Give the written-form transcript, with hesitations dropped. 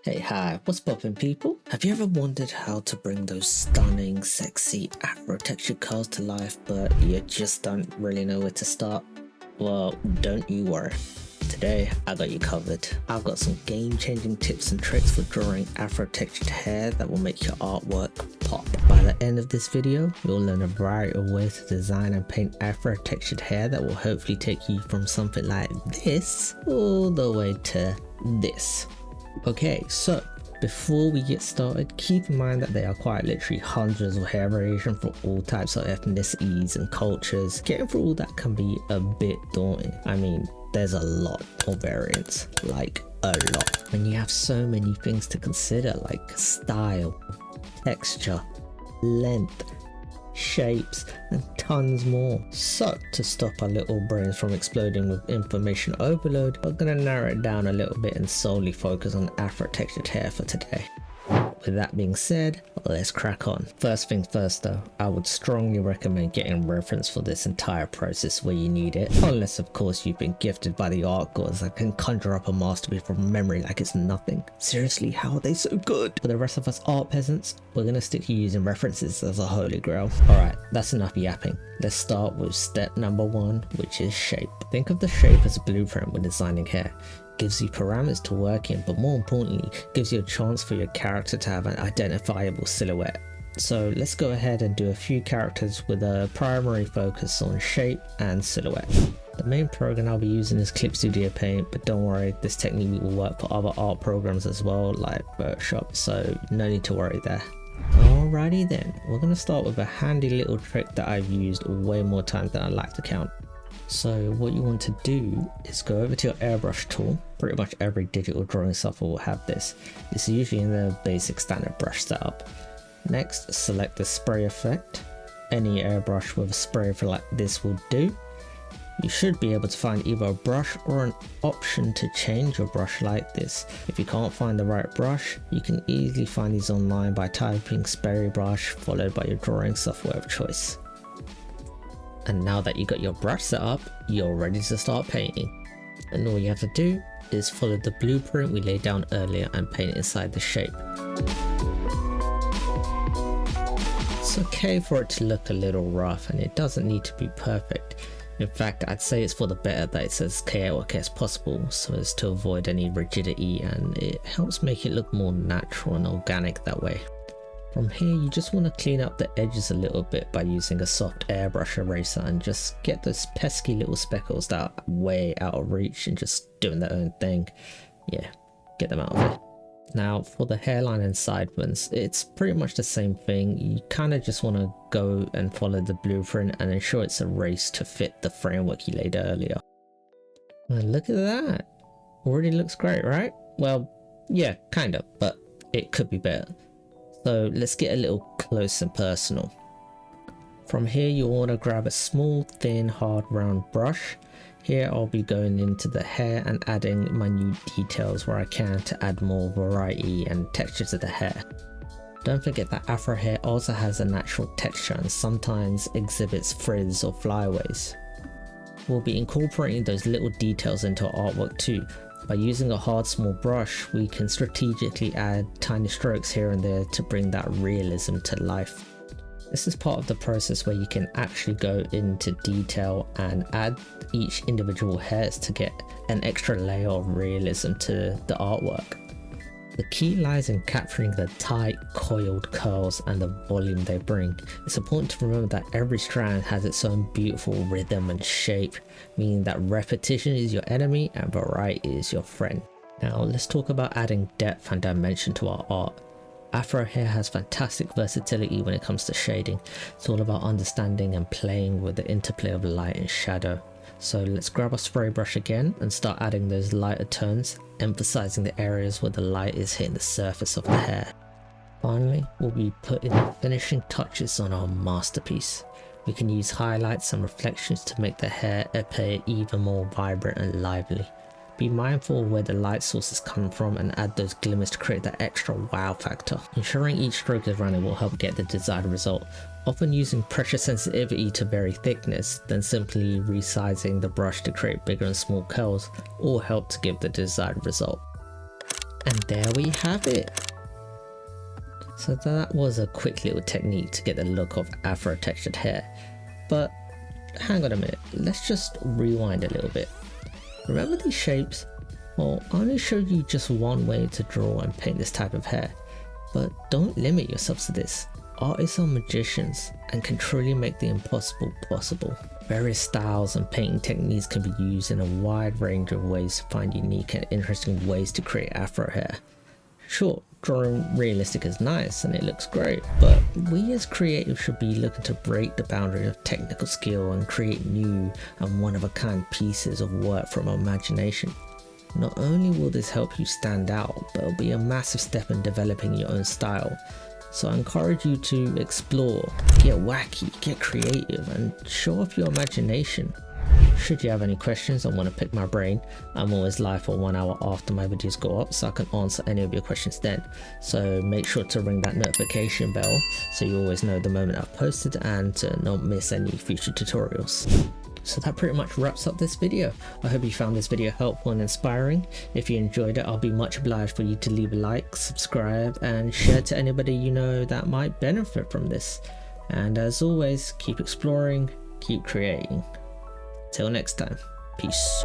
Hey, hi, what's poppin' people? Have you ever wondered how to bring those stunning, sexy Afro textured curls to life, but you just don't really know where to start? Well, don't you worry. Today, I got you covered. I've got some game-changing tips and tricks for drawing Afro textured hair that will make your artwork pop. By the end of this video, you'll learn a variety of ways to design and paint Afro textured hair that will hopefully take you from something like this all the way to this. Okay, so before we get started, keep in mind that there are quite literally hundreds of hair variation for all types of ethnicities and cultures. Getting through all that can be a bit daunting. I mean, there's a lot of variants, like a lot. When you have so many things to consider, like style, texture, length, shapes, and tons more. So to stop our little brains from exploding with information overload, we're gonna narrow it down a little bit and solely focus on Afro textured hair for today. With that being said, let's crack on. First things first though, I would strongly recommend getting reference for this entire process where you need it, unless of course you've been gifted by the art gods that can conjure up a masterpiece from memory like it's nothing. Seriously, how are they so good? For the rest of us art peasants, we're gonna stick to using references as a holy grail. Alright, that's enough yapping. Let's start with step number one, which is shape. Think of the shape as a blueprint when designing hair. Gives you parameters to work in, but more importantly, gives you a chance for your character to have an identifiable silhouette. So let's go ahead and do a few characters with a primary focus on shape and silhouette. The main program I'll be using is Clip Studio Paint, but don't worry, this technique will work for other art programs as well, like Photoshop, so no need to worry there. Alrighty then, we're going to start with a handy little trick that I've used way more times than I like to count. So what you want to do is go over to your airbrush tool. Pretty much every digital drawing software will have this. It's usually in the basic standard brush setup. Next, select the spray effect. Any airbrush with a spray effect like this will do. You should be able to find either a brush or an option to change your brush like this. If you can't find the right brush, you can easily find these online by typing spray brush followed by your drawing software of choice. And now that you got your brush set up, you're ready to start painting. And all you have to do is follow the blueprint we laid down earlier and paint inside the shape. It's okay for it to look a little rough and it doesn't need to be perfect. In fact, I'd say it's for the better that it's as chaotic as possible so as to avoid any rigidity, and it helps make it look more natural and organic that way. From here, you just want to clean up the edges a little bit by using a soft airbrush eraser and just get those pesky little speckles that are way out of reach and just doing their own thing. Yeah, get them out of it. Now for the hairline and sideburns, it's pretty much the same thing. You kind of just want to go and follow the blueprint and ensure it's erased to fit the framework you laid earlier. And look at that. Already looks great, right? Well, yeah, kind of, but it could be better. So let's get a little close and personal. From here you'll want to grab a small, thin, hard, round brush. Here I'll be going into the hair and adding minute details where I can to add more variety and texture to the hair. Don't forget that Afro hair also has a natural texture and sometimes exhibits frizz or flyaways. We'll be incorporating those little details into our artwork too. By using a hard small brush, we can strategically add tiny strokes here and there to bring that realism to life. This is part of the process where you can actually go into detail and add each individual hairs to get an extra layer of realism to the artwork. The key lies in capturing the tight, coiled curls and the volume they bring. It's important to remember that every strand has its own beautiful rhythm and shape, meaning that repetition is your enemy and variety is your friend. Now let's talk about adding depth and dimension to our art. Afro hair has fantastic versatility when it comes to shading. It's all about understanding and playing with the interplay of light and shadow. So let's grab a spray brush again and start adding those lighter tones, emphasizing the areas where the light is hitting the surface of the hair. Finally, we'll be putting the finishing touches on our masterpiece. We can use highlights and reflections to make the hair appear even more vibrant and lively. Be mindful of where the light sources come from and add those glimmers to create that extra wow factor. Ensuring each stroke is running will help get the desired result, often using pressure sensitivity to vary thickness, then simply resizing the brush to create bigger and small curls, all help to give the desired result. And there we have it. So that was a quick little technique to get the look of Afro textured hair. But hang on a minute, let's just rewind a little bit. Remember these shapes? Well, I only showed you just one way to draw and paint this type of hair, but don't limit yourselves to this. Artists are magicians and can truly make the impossible possible. Various styles and painting techniques can be used in a wide range of ways to find unique and interesting ways to create Afro hair. Sure, drawing realistic is nice and it looks great, but we as creatives should be looking to break the boundary of technical skill and create new and one-of-a-kind pieces of work from our imagination. Not only will this help you stand out, but it'll be a massive step in developing your own style. So I encourage you to explore, get wacky, get creative, and show off your imagination. Should you have any questions or want to pick my brain, I'm always live for 1 hour after my videos go up, so I can answer any of your questions then. So make sure to ring that notification bell so you always know the moment I've posted and to not miss any future tutorials. So that pretty much wraps up this video. I hope you found this video helpful and inspiring. If you enjoyed it, I'll be much obliged for you to leave a like, subscribe, and share to anybody you know that might benefit from this. And as always, keep exploring, keep creating. Till next time, peace.